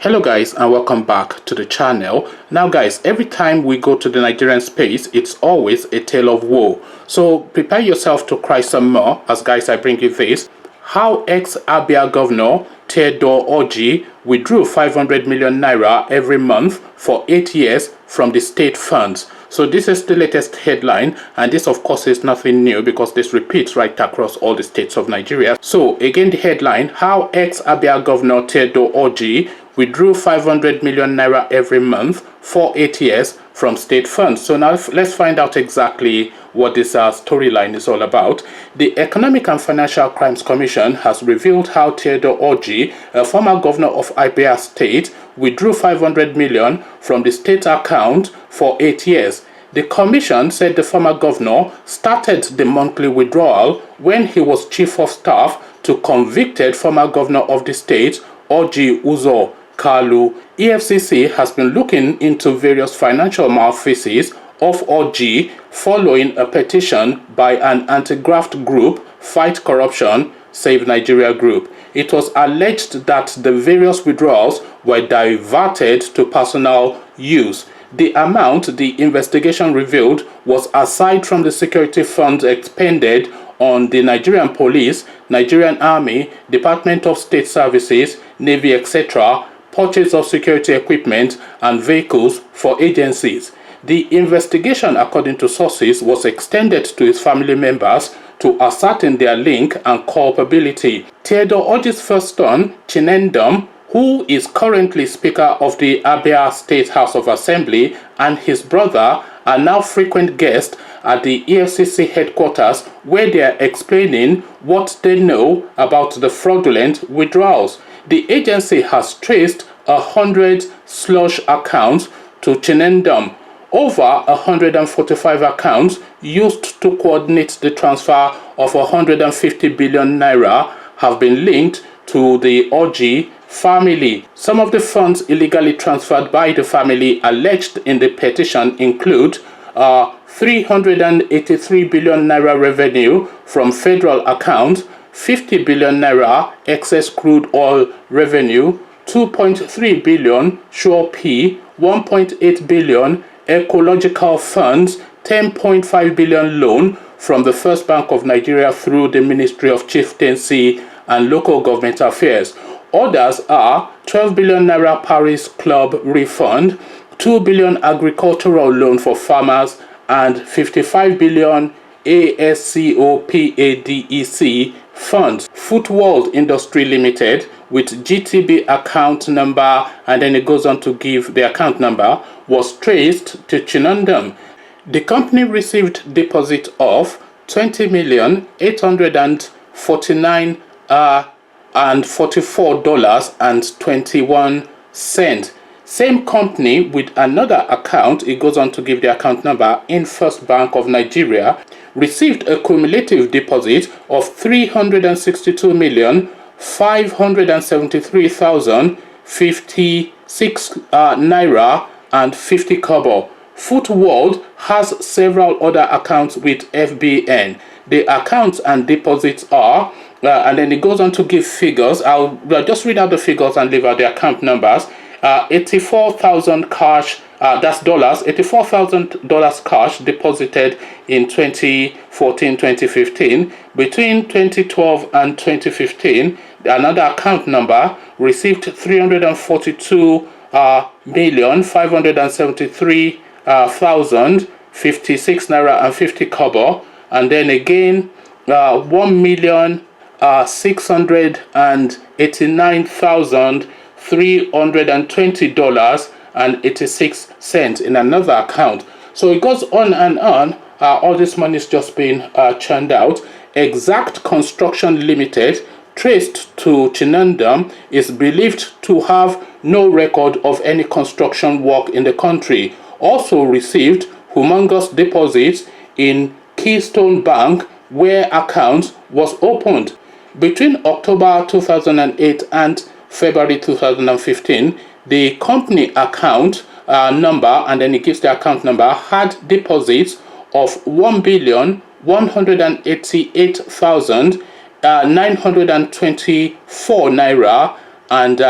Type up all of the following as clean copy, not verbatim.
Hello guys, and welcome back to the channel. Now guys, every time we go to the Nigerian space, it's always a tale of woe. So prepare yourself to cry some more as guys I bring you this. How ex-Abia governor Theodore Orji withdrew 500 million naira every month for 8 years from the state funds. So this is the latest headline, and this of course is nothing new because this repeats right across all the states of Nigeria. So again, the headline: how ex-Abia governor Theodore Orji withdrew 500 million naira every month for 8 years from state funds. So now let's find out exactly what this storyline is all about. The Economic and Financial Crimes Commission has revealed how Theodore Orji, a former governor of Abia State, withdrew 500 million from the state account for 8 years. The commission said the former governor started the monthly withdrawal when he was chief of staff to convicted former governor of the state, Orji Withdrew Kalu. EFCC has been looking into various financial malfeasance of Orji following a petition by an anti-graft group, Fight Corruption, Save Nigeria group. It was alleged that the various withdrawals were diverted to personal use. The amount the investigation revealed was aside from the security funds expended on the Nigerian Police, Nigerian Army, Department of State Services, Navy, etc., purchase of security equipment and vehicles for agencies. The investigation, according to sources, was extended to his family members to ascertain their link and culpability. Theodore Orji's first son, Chinendum, who is currently Speaker of the Abia State House of Assembly, and his brother are now frequent guests at the EFCC headquarters, where they are explaining what they know about the fraudulent withdrawals. The agency has traced 100 slush accounts to Chinendum. Over 145 accounts used to coordinate the transfer of 150 billion naira have been linked to the Orji family. Some of the funds illegally transferred by the family alleged in the petition include 383 billion naira revenue from federal accounts, 50 billion naira excess crude oil revenue, 2.3 billion Sure P, 1.8 billion ecological funds, 10.5 billion loan from the First Bank of Nigeria through the Ministry of Chieftaincy and Local Government Affairs. Others are 12 billion naira Paris Club refund, 2 billion agricultural loan for farmers, and 55 billion ASCOPADEC funds. Footworld Industry Limited, with GTB account number, and then it goes on to give the account number, was traced to Chinandum. The company received deposit of 20,849 and $44.21. Same company with another account, it goes on to give the account number, in First Bank of Nigeria, received a cumulative deposit of 362,573,056 naira and 50 kobo. Footworld has several other accounts with FBN. The accounts and deposits are, and then it goes on to give figures. I'll just read out the figures and leave out the account numbers. 84,000 cash, that's dollars, $84,000 cash deposited in 2014-2015. Between 2012 and 2015, another account number received 342,573,056 naira and 50 kobo, and then again 1,689,320.86 in another account. So it goes on and on. All this money is just being churned out. Exact Construction Limited, traced to Chinandum, is believed to have no record of any construction work in the country. Also received humongous deposits in Keystone Bank, where account was opened. Between October 2008 and February 2015, the company account number, and then it gives the account number, had deposits of 1,188,924 naira and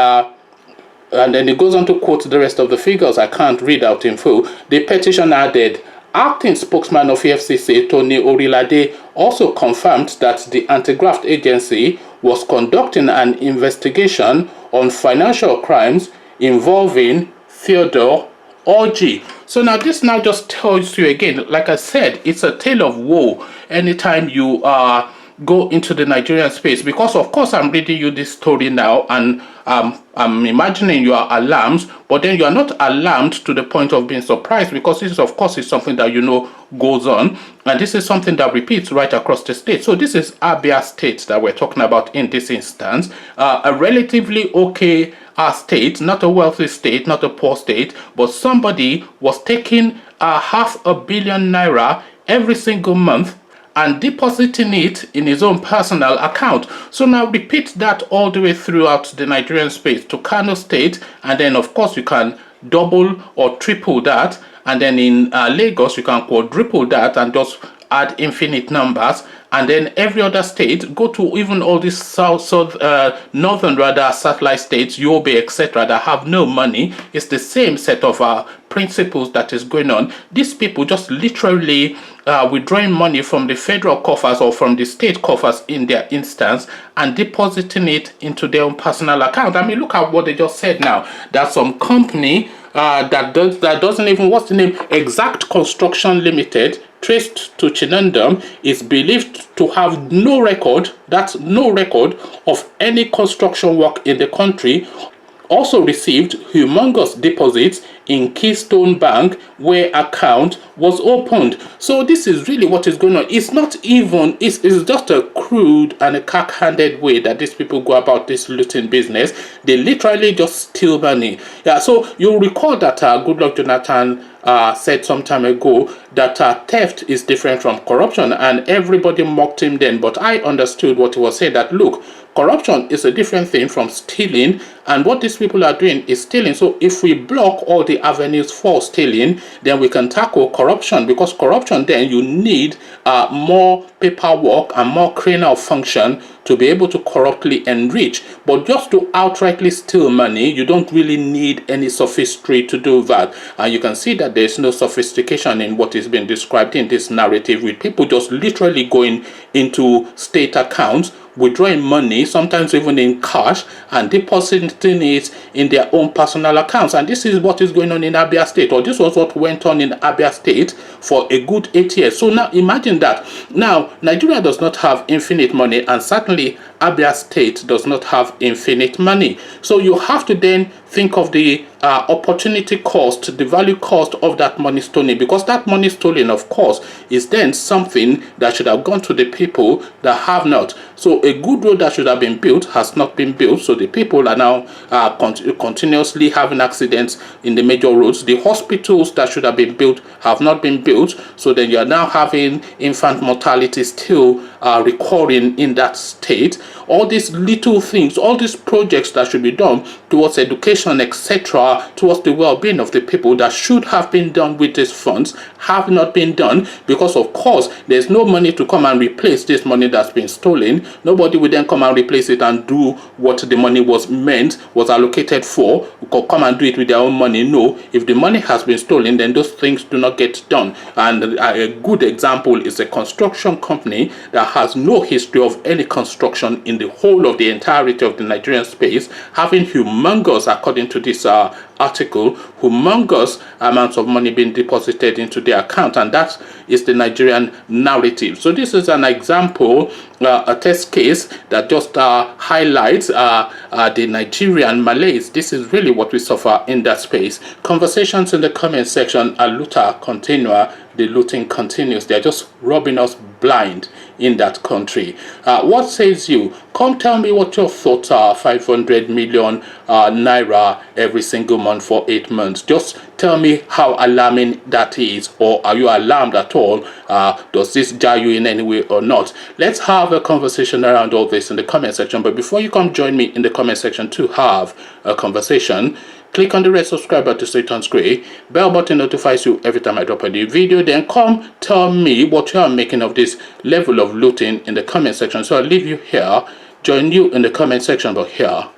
And then it goes on to quote the rest of the figures. I can't read out in full. The petition added, acting spokesman of EFCC, Tony Orilade, also confirmed that the anti-graft agency was conducting an investigation on financial crimes involving Theodore Orji. So now this now just tells you again, like I said, it's a tale of woe anytime you go into the Nigerian space, because of course I'm reading you this story now, and I'm imagining you are alarmed, but then you are not alarmed to the point of being surprised, because this of course is something that you know goes on, and this is something that repeats right across the state. So this is Abia state that we're talking about in this instance, a relatively okay state, not a wealthy state, not a poor state, but somebody was taking £500 million every single month and depositing it in his own personal account. So now repeat that all the way throughout the Nigerian space to Kano State, and then of course you can double or triple that, and then in Lagos you can quadruple that and just add infinite numbers, and then every other state, go to even all these northern rather satellite states, Yobe, etc., that have no money. It's the same set of principles that is going on. These people just literally withdrawing money from the federal coffers or from the state coffers in their instance and depositing it into their own personal account. I mean, look at what they just said now, that some company that doesn't even, what's the name, Exact Construction Limited, traced to Chinandam, is believed to have no record, that's no record of any construction work in the country, also received humongous deposits in Keystone Bank, where account was opened. So this is really what is going on. It's not even, it's just a crude and a cack-handed way that these people go about this looting business. They literally just steal money. Yeah, so you'll recall that Goodluck Jonathan said some time ago that theft is different from corruption, and everybody mocked him then. But I understood what he was saying, that look, corruption is a different thing from stealing, and what these people are doing is stealing. So if we block all the avenues for stealing, then we can tackle corruption, because corruption, then you need more paperwork and more criminal function to be able to corruptly enrich. But just to outrightly steal money, you don't really need any sophistry to do that. And you can see that there's no sophistication in what is being described in this narrative, with people just literally going into state accounts, withdrawing money, sometimes even in cash, and depositing it in their own personal accounts. And this is what is going on in Abia State, or this was what went on in Abia State for a good 8 years. So now imagine that. Now, Nigeria does not have infinite money, and certainly Abia State does not have infinite money. So you have to then think of the opportunity cost, the value cost of that money stolen, because that money stolen, of course, is then something that should have gone to the people that have not. So a good road that should have been built has not been built, so the people are now continuously having accidents in the major roads. The hospitals that should have been built have not been built, so then you are now having infant mortality still recurring in that state. All these little things, all these projects that should be done towards education, etc., towards the well-being of the people, that should have been done with these funds, have not been done, because of course there's no money to come and replace this money that's been stolen. Nobody will then come and replace it and do what the money was allocated for, come and do it with their own money. No, if the money has been stolen, then those things do not get done. And a good example is a construction company that has no history of any construction in the whole of the entirety of the Nigerian space, having humongous, according to this article, humongous amounts of money being deposited into their account, and that is the Nigerian narrative. So this is an example, a test case that just highlights the Nigerian malaise. This is really what we suffer in that space. Conversations in the comment section are looter continua. The looting continues. They're just robbing us blind in that country. What says you? Come tell me what your thoughts are. 500 million naira every single month for 8 months. Just tell me how alarming that is, or are you alarmed at all? Does this jar you in any way or not? Let's have a conversation around all this in the comment section. But before you come join me in the comment section to have a conversation, click on the red subscribe button to stay on screen. Bell button notifies you every time I drop a new video. Then come tell me what you are making of this level of looting in the comment section. So I'll leave you here, join you in the comment section, but here